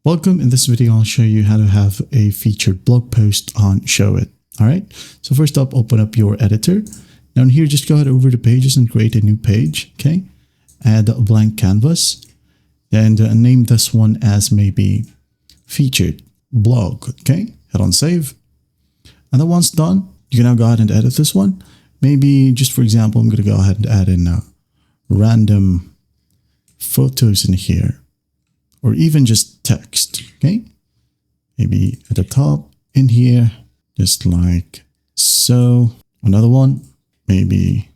Welcome. In this video, I'll show you how to have a featured blog post on Showit. All right. So first up, open up your editor. Now in here, just go ahead over the pages and create a new page. Okay. Add a blank canvas and name this one as maybe featured blog. Okay. Hit on save. And then once done, you can now go ahead and edit this one. Maybe just for example, I'm going to go ahead and add in random photos in here. Or even just text, okay? Maybe at the top in here, just like so. Another one, maybe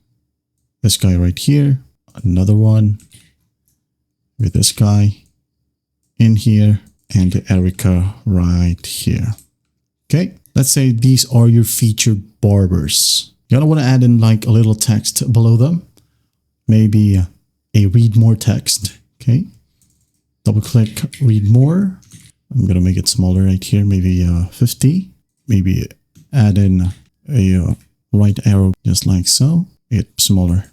this guy right here. Another one with this guy in here and Erica right here. Okay, let's say these are your featured barbers. You're gonna want to add in like a little text below them. Maybe a read more text, okay? Double click read more. I'm going to make it smaller right here, maybe 50. Maybe add in a right arrow just like so. Make it smaller.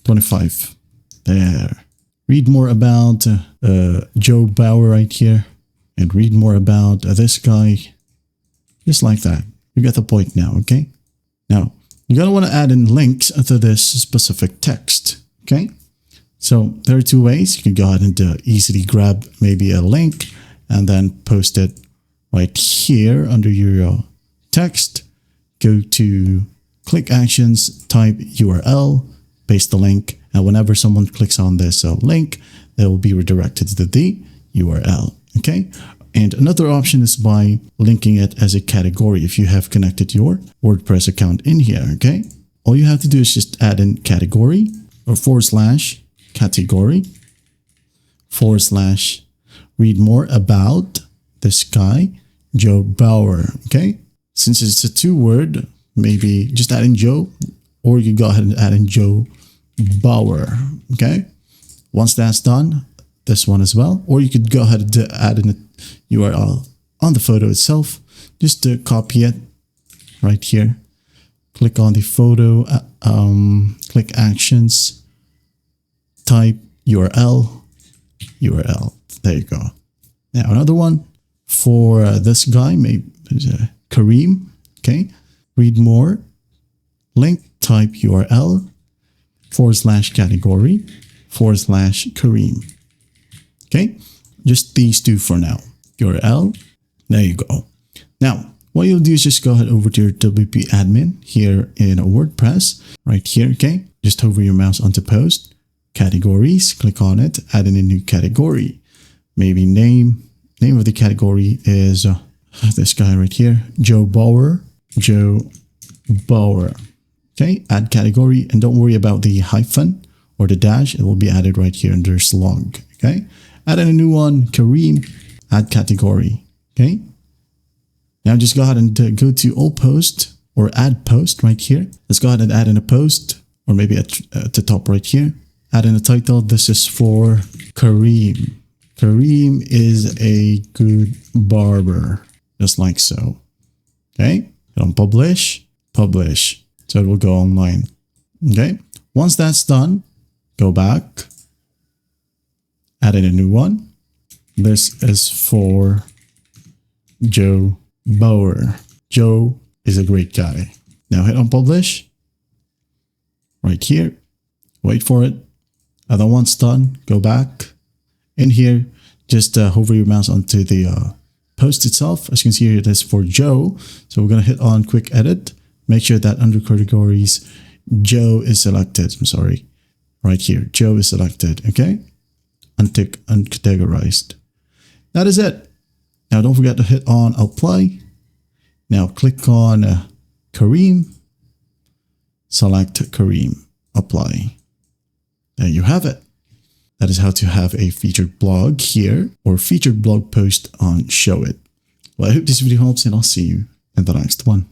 25. There. Read more about Joe Bauer right here. And read more about this guy. Just like that. You get the point now, okay? Now, you're going to want to add in links to this specific text, okay? So there are two ways. You can go ahead and easily grab maybe a link and then post it right here under your text. Go to click actions, type URL, paste the link, and whenever someone clicks on this link, they will be redirected to the URL. Okay. And another option is by linking it as a category if you have connected your WordPress account in here. Okay. All you have to do is just add in category or / category / read more about this guy, Joe Bauer. Okay. Since it's a 2-word, maybe just add in Joe, or you go ahead and add in Joe Bauer. Okay. Once that's done, this one as well, or you could go ahead and add in a URL on the photo itself. Just to copy it right here. Click on the photo, click actions, type URL. There you go. Now another one for this guy, maybe Kareem. Okay. Read more. Link, type URL / category / Kareem. Okay. Just these two for now. URL. There you go. Now, what you'll do is just go ahead over to your WP admin here in WordPress right here. Okay. Just hover your mouse onto post. Categories, click on it, add in a new category. Maybe name of the category is this guy right here, Joe Bauer. Okay, add category, and don't worry about the hyphen or the dash. It will be added right here under slug. Okay, add in a new one, Kareem, add category. Okay, now just go ahead and go to all post or add post right here. Let's go ahead and add in a post, or maybe at the top right here. Add in a title. This is for Kareem. Kareem is a good barber. Just like so. Okay. Hit on publish. So it will go online. Okay. Once that's done, go back. Add in a new one. This is for Joe Bauer. Joe is a great guy. Now hit on publish. Right here. Wait for it. And then once done, go back in here, just hover your mouse onto the post itself. As you can see here, it is for Joe. So we're going to hit on quick edit. Make sure that under categories, Joe is selected. I'm sorry, right here, Joe is selected. Okay. Untick uncategorized. That is it. Now don't forget to hit on apply. Now click on Kareem. Select Kareem. Apply. There you have it. That is how to have a featured blog here or featured blog post on Showit. Well, I hope this video helps and I'll see you in the next one.